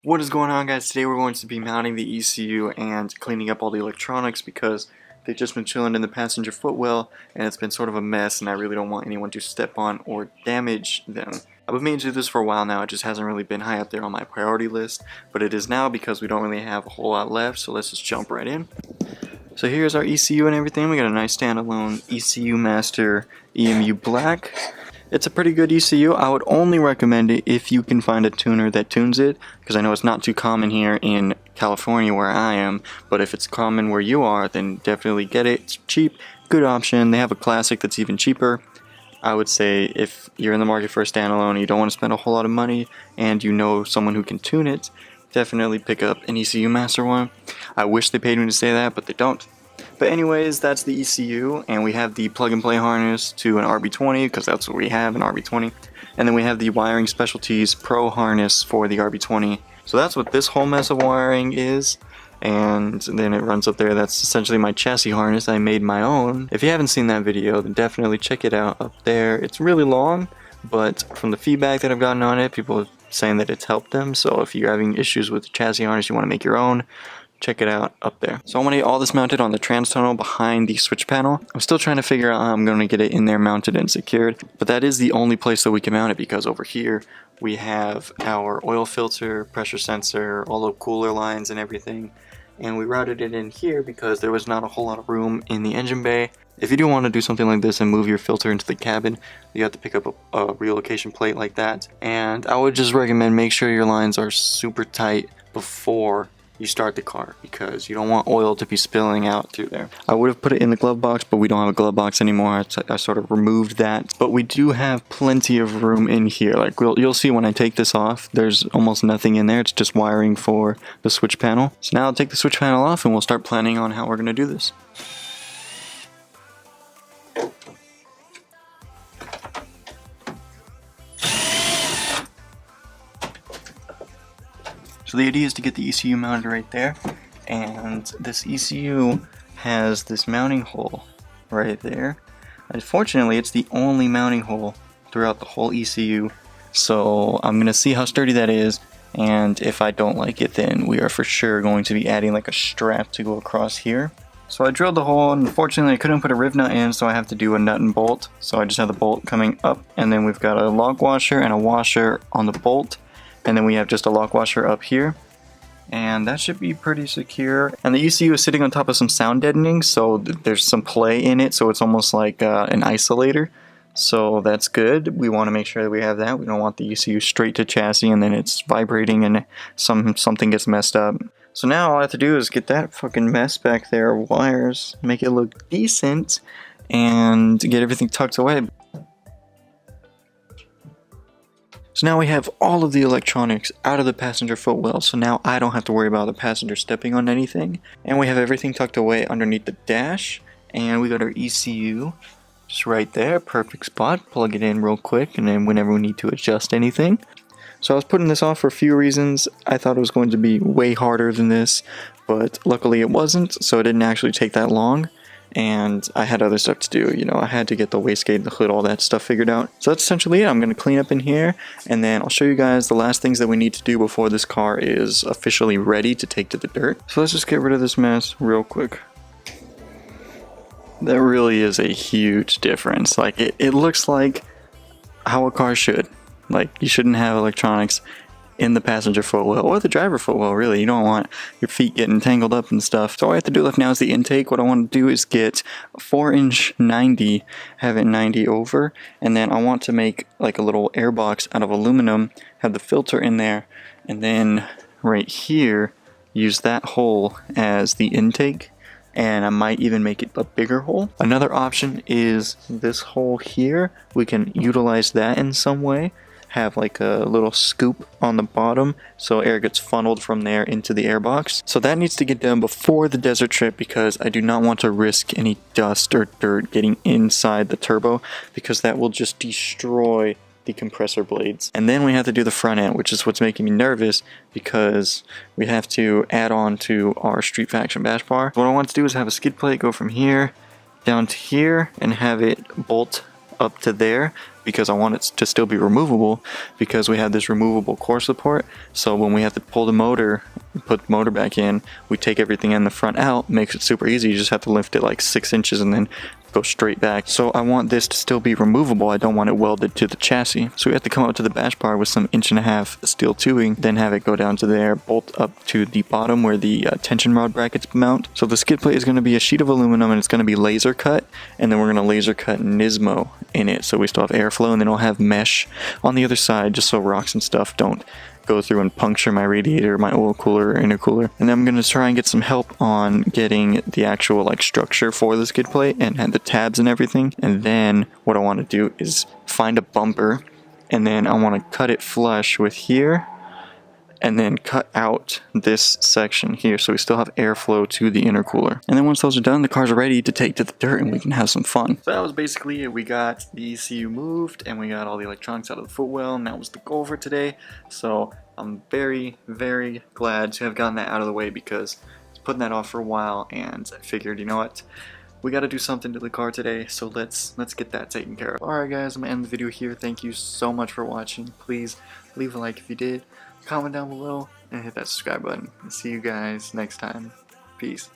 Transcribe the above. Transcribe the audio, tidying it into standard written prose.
What is going on, guys? Today we're going to be mounting the ECU and cleaning up all the electronics because they've just been chilling in the passenger footwell and it's been sort of a mess and I really don't want anyone to step on or damage them. I've been meaning to do this for a while now, it just hasn't really been high up there on my priority list, but it is now because we don't really have a whole lot left, so let's just jump right in. So here's our ECU and everything. We got a nice standalone ECUMaster EMU Black. It's a pretty good ECU. I would only recommend it if you can find a tuner that tunes it, because I know it's not too common here in California where I am, but if it's common where you are, then definitely get it. It's cheap, good option. They have a classic that's even cheaper. I would say if you're in the market for a standalone, you don't want to spend a whole lot of money, and you know someone who can tune it, definitely pick up an ECUMaster one. I wish they paid me to say that, but they don't. But anyways, that's the ECU, and we have the plug-and-play harness to an RB20, because that's what we have, an RB20. And then we have the Wiring Specialties Pro harness for the RB20. So that's what this whole mess of wiring is, and then it runs up there. That's essentially my chassis harness. I made my own. If you haven't seen that video, then definitely check it out up there. It's really long, but from the feedback that I've gotten on it, people are saying that it's helped them. So if you're having issues with the chassis harness, you want to make your own, check it out up there. So I want to get all this mounted on the trans tunnel behind the switch panel. I'm still trying to figure out how I'm going to get it in there mounted and secured, but that is the only place that we can mount it, because over here we have our oil filter, pressure sensor, all the cooler lines and everything, and we routed it in here because there was not a whole lot of room in the engine bay. If you do want to do something like this and move your filter into the cabin, you have to pick up a relocation plate like that, and I would just recommend make sure your lines are super tight before you start the car, because you don't want oil to be spilling out through there. I would have put it in the glove box, but we don't have a glove box anymore. I sort of removed that, but we do have plenty of room in here. Like you'll see when I take this off, there's almost nothing in there. It's just wiring for the switch panel. So now I'll take the switch panel off and we'll start planning on how we're going to do this. So the idea is to get the ECU mounted right there, and this ECU has this mounting hole right there. Unfortunately, it's the only mounting hole throughout the whole ECU, so I'm going to see how sturdy that is, and if I don't like it, then we are for sure going to be adding like a strap to go across here. So I drilled the hole, and unfortunately I couldn't put a riv nut in, so I have to do a nut and bolt. So I just have the bolt coming up, and then we've got a lock washer and a washer on the bolt. And then we have just a lock washer up here, and that should be pretty secure. And the ECU is sitting on top of some sound deadening, so there's some play in it, so it's almost like an isolator. So that's good. We want to make sure that we have that. We don't want the ECU straight to chassis and then it's vibrating and something gets messed up. So now all I have to do is get that fucking mess back there of wires, make it look decent, and get everything tucked away. So now we have all of the electronics out of the passenger footwell, so now I don't have to worry about the passenger stepping on anything. And we have everything tucked away underneath the dash, and we got our ECU just right there, perfect spot. Plug it in real quick, and then whenever we need to adjust anything. So I was putting this off for a few reasons. I thought it was going to be way harder than this, but luckily it wasn't, so it didn't actually take that long. And I had other stuff to do, you know, I had to get the wastegate, the hood, all that stuff figured out. So that's essentially it. I'm going to clean up in here, and then I'll show you guys the last things that we need to do before this car is officially ready to take to the dirt. So let's just get rid of this mess real quick. That really is a huge difference. Like, it looks like how a car should. Like, you shouldn't have electronics in the passenger footwell, or the driver footwell, really. You don't want your feet getting tangled up and stuff. So all I have to do left now is the intake. What I want to do is get a 4-inch 90, have it 90 over, and then I want to make like a little air box out of aluminum, have the filter in there, and then right here, use that hole as the intake, and I might even make it a bigger hole. Another option is this hole here. We can utilize that in some way. Have like a little scoop on the bottom so air gets funneled from there into the airbox. So that needs to get done before the desert trip, because I do not want to risk any dust or dirt getting inside the turbo, because that will just destroy the compressor blades. And then we have to do the front end, which is what's making me nervous, because we have to add on to our Street Faction bash bar. What I want to do is have a skid plate go from here down to here and have it bolt up to there, because I want it to still be removable, because we have this removable core support. So when we have to pull the motor, put the motor back in, we take everything in the front out, makes it super easy. You just have to lift it like 6 inches and then go straight back. So I want this to still be removable. I don't want it welded to the chassis. So we have to come up to the bash bar with some 1.5 inch steel tubing, then have it go down to there, bolt up to the bottom where the tension rod brackets mount. So the skid plate is going to be a sheet of aluminum, and it's going to be laser cut, and then we're going to laser cut Nismo in it, so we still have airflow, and then it'll have mesh on the other side just so rocks and stuff don't go through and puncture my radiator, my oil cooler, or intercooler. And then I'm going to try and get some help on getting the actual like structure for the skid plate and the tabs and everything. And then what I want to do is find a bumper, and then I want to cut it flush with here, and then cut out this section here so we still have airflow to the intercooler. And then once those are done, the car's ready to take to the dirt and we can have some fun. So that was basically it. We got the ECU moved and we got all the electronics out of the footwell, and that was the goal for today. So I'm very, very glad to have gotten that out of the way, because I was putting that off for a while, and I figured, you know what, we got to do something to the car today, so let's get that taken care of. Alright guys, I'm going to end the video here. Thank you so much for watching. Please leave a like if you did, comment down below, and hit that subscribe button. See you guys next time. Peace.